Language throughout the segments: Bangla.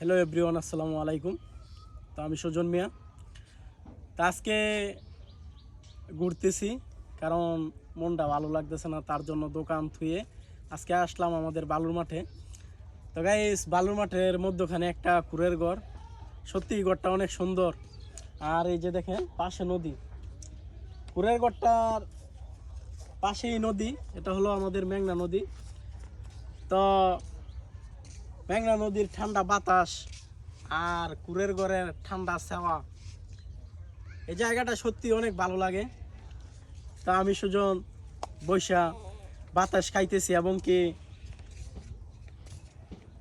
হ্যালো এভরিওয়ান, আসসালামু আলাইকুম। তো আমি সুজন মিয়া। তো আজকে ঘুরতেছি, কারণ মনটা ভালো লাগতেছে না, তার জন্য দোকান থুয়ে আজকে আসলাম আমাদের বালুর মাঠে। তো গাইস, বালুর মাঠের মধ্যখানে একটা কুড়ের ঘর। সত্যি ঘরটা অনেক সুন্দর। আর এই যে দেখেন পাশে নদী, কুড়ের ঘরটার পাশেই নদী। এটা হলো আমাদের মেঘনা নদী। তো মেঘনা নদীর ঠান্ডা বাতাস আর কুড়ের ঘরের ঠান্ডা ছাওয়া, এই জায়গাটা সত্যি অনেক ভালো লাগে। তা আমি সুজন বৈশা বাতাস খাইতেছি এবং কি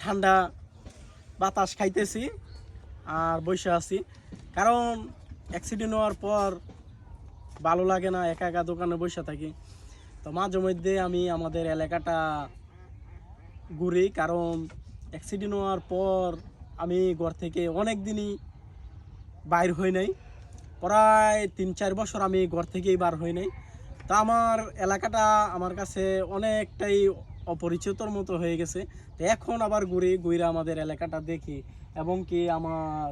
ঠান্ডা বাতাস খাইতেছি আর বৈশা আছি। কারণ অ্যাক্সিডেন্ট হওয়ার পর ভালো লাগে না, একা একা দোকানে বসে থাকি। তো মাঝে মধ্যে আমি আমাদের এলাকাটা ঘুরি, কারণ অ্যাক্সিডেন্ট হওয়ার পর আমি ঘর থেকে অনেক দিনই বাইর হই নাই। প্রায় 3-4 বছর আমি ঘর থেকেই বার হই নাই। তা আমার এলাকাটা আমার কাছে অনেকটাই অপরিচিতর মতো হয়ে গেছে। তো এখন আবার ঘুরে আমাদের এলাকাটা দেখি এবং কি আমার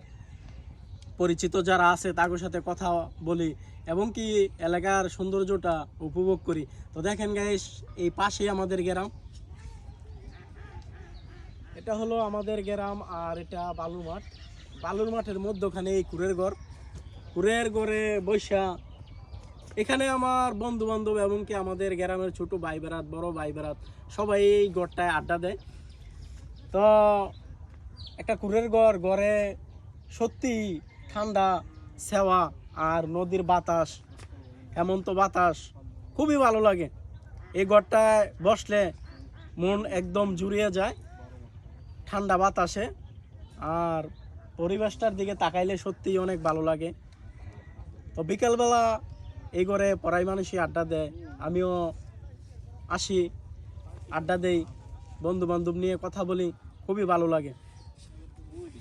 পরিচিত যারা আছে তাদের সাথে কথা বলি এবং কি এলাকার সৌন্দর্যটা উপভোগ করি। তো দেখেন গাইস, এই পাশেই আমাদের গ্রাম। এটা হলো আমাদের গ্রাম আর এটা বালুর মাঠ। বালুর মাঠের মধ্যখানে এই কুড়ের ঘরে বৈশা এখানে আমার বন্ধু বান্ধব এবং কি আমাদের গ্রামের ছোট ভাই বেড়াত, বড় ভাই বেড়াত, সবাই এই ঘরটায় আড্ডা দেয়। তো একটা কুড়ের ঘরে সত্যি ঠান্ডা ছাওয়া আর নদীর বাতাস, হেমন্ত বাতাস খুবই ভালো লাগে। এই ঘরটায় বসলে মন একদম জুড়িয়ে যায় ঠান্ডা বাতাসে। আর পরিবেশটার দিকে তাকাইলে সত্যিই অনেক ভালো লাগে। তো বিকেলবেলা এই ঘরে পড়াই মানুষই আড্ডা দেয়, আমিও আসি, আড্ডা দেই, বন্ধু বান্ধব নিয়ে কথা বলি, খুবই ভালো লাগে।